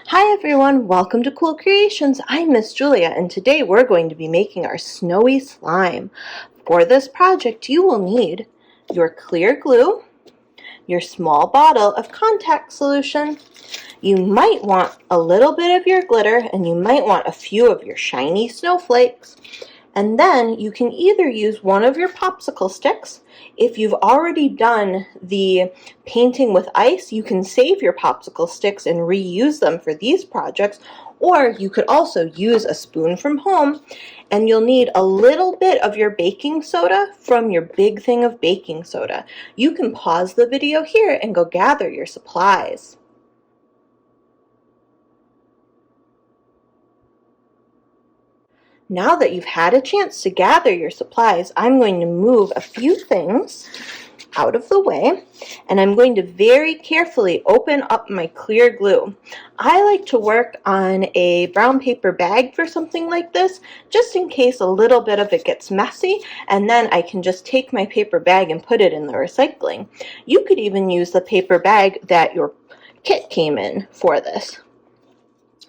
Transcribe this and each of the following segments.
Hi everyone, welcome to Cool Creations. I'm Miss Julia and today we're going to be making our snowy slime. For this project you will need your clear glue, your small bottle of contact solution, you might want a little bit of your glitter, and you might want a few of your shiny snowflakes. And then you can either use one of your popsicle sticks. If you've already done the painting with ice, you can save your popsicle sticks and reuse them for these projects. Or you could also use a spoon from home, and you'll need a little bit of your baking soda from your big thing of baking soda. You can pause the video here and go gather your supplies. Now that you've had a chance to gather your supplies, I'm going to move a few things out of the way, and I'm going to very carefully open up my clear glue. I like to work on a brown paper bag for something like this, just in case a little bit of it gets messy, and then I can just take my paper bag and put it in the recycling. You could even use the paper bag that your kit came in for this.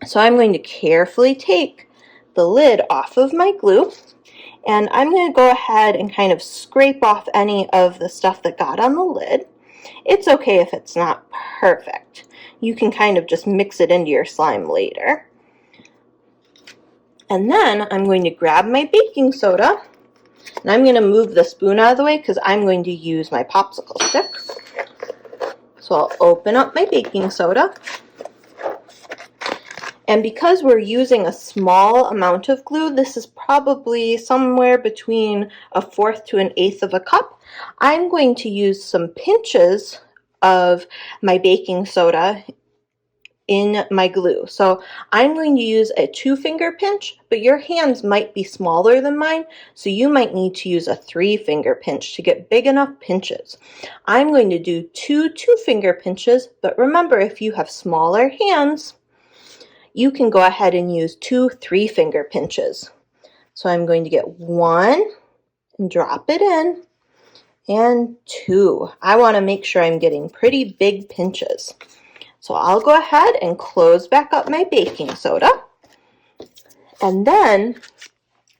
So I'm going to carefully take the lid off of my glue, and I'm going to go ahead and kind of scrape off any of the stuff that got on the lid. It's okay if it's not perfect. You can kind of just mix it into your slime later. And then I'm going to grab my baking soda, and I'm going to move the spoon out of the way because I'm going to use my popsicle sticks. So I'll open up my baking soda. And because we're using a small amount of glue, this is probably somewhere between 1/4 to 1/8 of a cup, I'm going to use some pinches of my baking soda in my glue. So I'm going to use a 2-finger pinch, but your hands might be smaller than mine, so you might need to use a 3-finger pinch to get big enough pinches. I'm going to do 2 2-finger pinches, but remember, if you have smaller hands, you can go ahead and use 2 3-finger pinches. So I'm going to get 1 and drop it in, and 2. I want to make sure I'm getting pretty big pinches. So I'll go ahead and close back up my baking soda. And then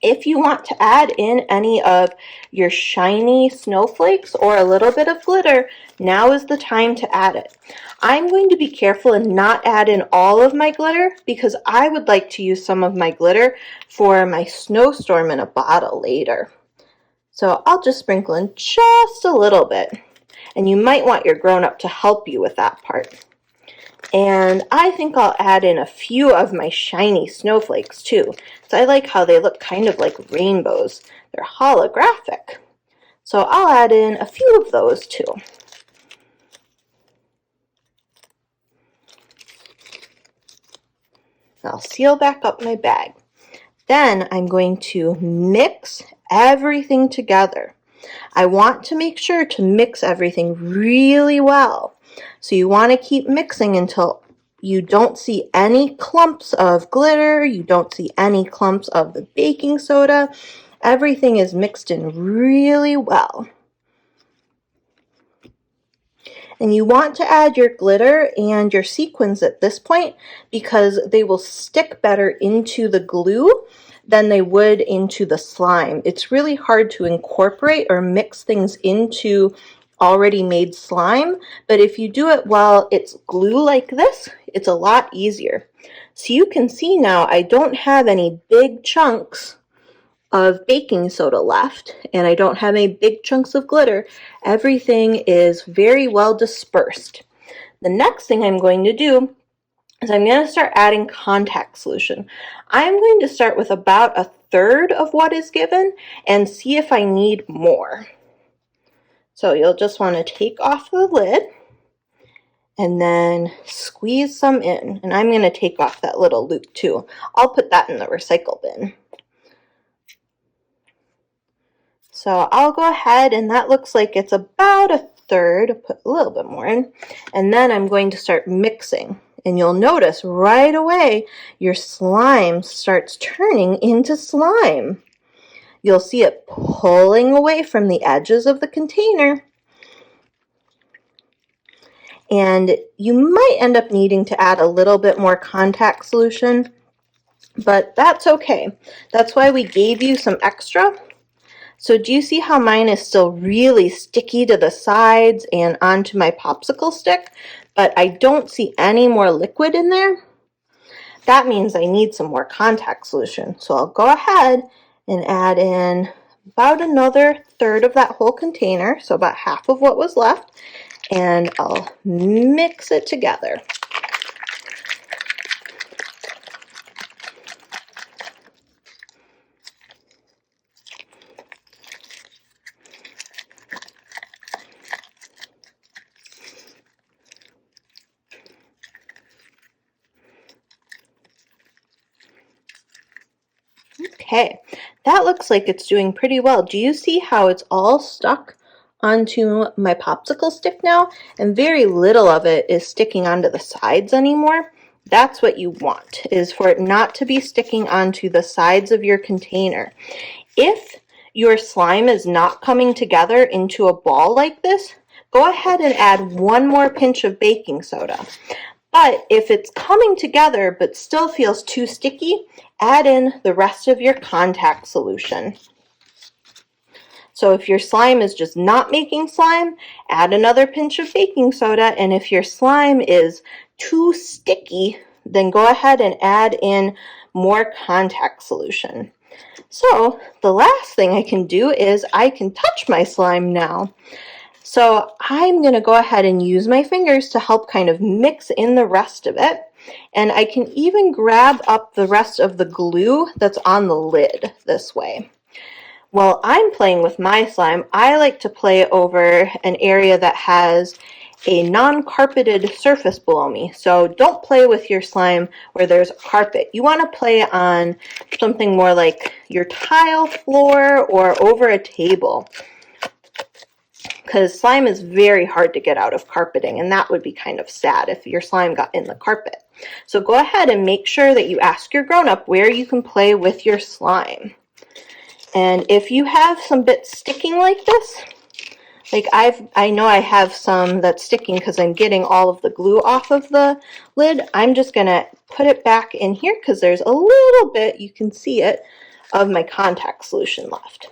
if you want to add in any of your shiny snowflakes or a little bit of glitter, now is the time to add it. I'm going to be careful and not add in all of my glitter because I would like to use some of my glitter for my snowstorm in a bottle later. So I'll just sprinkle in just a little bit, and you might want your grown-up to help you with that part. And I think I'll add in a few of my shiny snowflakes too. So I like how they look kind of like rainbows. They're holographic. So I'll add in a few of those too. I'll seal back up my bag. Then I'm going to mix everything together. I want to make sure to mix everything really well. So you want to keep mixing until you don't see any clumps of glitter, you don't see any clumps of the baking soda. Everything is mixed in really well. And you want to add your glitter and your sequins at this point because they will stick better into the glue than they would into the slime. It's really hard to incorporate or mix things into already made slime, but if you do it while it's glue like this, it's a lot easier. So you can see now I don't have any big chunks of baking soda left, and I don't have any big chunks of glitter. Everything is very well dispersed. The next thing I'm going to do is I'm going to start adding contact solution. I'm going to start with about 1/3 of what is given and see if I need more. So you'll just want to take off the lid and then squeeze some in. And I'm going to take off that little loop too. I'll put that in the recycle bin. So I'll go ahead, and that looks like it's about 1/3. Put a little bit more in. And then I'm going to start mixing. And you'll notice right away your slime starts turning into slime. You'll see it pulling away from the edges of the container. And you might end up needing to add a little bit more contact solution, but that's okay. That's why we gave you some extra. So do you see how mine is still really sticky to the sides and onto my popsicle stick, but I don't see any more liquid in there? That means I need some more contact solution. So I'll go ahead and add in about another third of that whole container, so about half of what was left, and I'll mix it together. Okay, that looks like it's doing pretty well. Do you see how it's all stuck onto my popsicle stick now? And very little of it is sticking onto the sides anymore. That's what you want, is for it not to be sticking onto the sides of your container. If your slime is not coming together into a ball like this, go ahead and add one more pinch of baking soda. But if it's coming together but still feels too sticky, add in the rest of your contact solution. So if your slime is just not making slime, add another pinch of baking soda, and if your slime is too sticky, then go ahead and add in more contact solution. So the last thing I can do is I can touch my slime now. So I'm going to go ahead and use my fingers to help kind of mix in the rest of it. And I can even grab up the rest of the glue that's on the lid this way. While I'm playing with my slime, I like to play over an area that has a non-carpeted surface below me. So don't play with your slime where there's a carpet. You want to play on something more like your tile floor or over a table, because slime is very hard to get out of carpeting, and that would be kind of sad if your slime got in the carpet. So go ahead and make sure that you ask your grown-up where you can play with your slime. And if you have some bits sticking like this, like I know I have some that's sticking because I'm getting all of the glue off of the lid, I'm just going to put it back in here because there's a little bit, you can see it, of my contact solution left.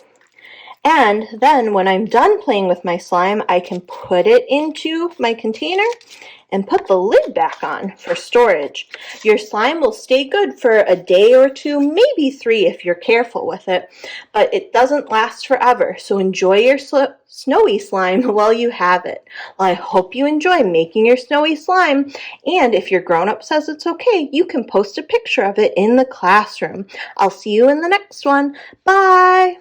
And then when I'm done playing with my slime, I can put it into my container and put the lid back on for storage. Your slime will stay good for a day or two, maybe 3 if you're careful with it, but it doesn't last forever. So enjoy your snowy slime while you have it. Well, I hope you enjoy making your snowy slime, and if your grown-up says it's okay, you can post a picture of it in the classroom. I'll see you in the next one. Bye!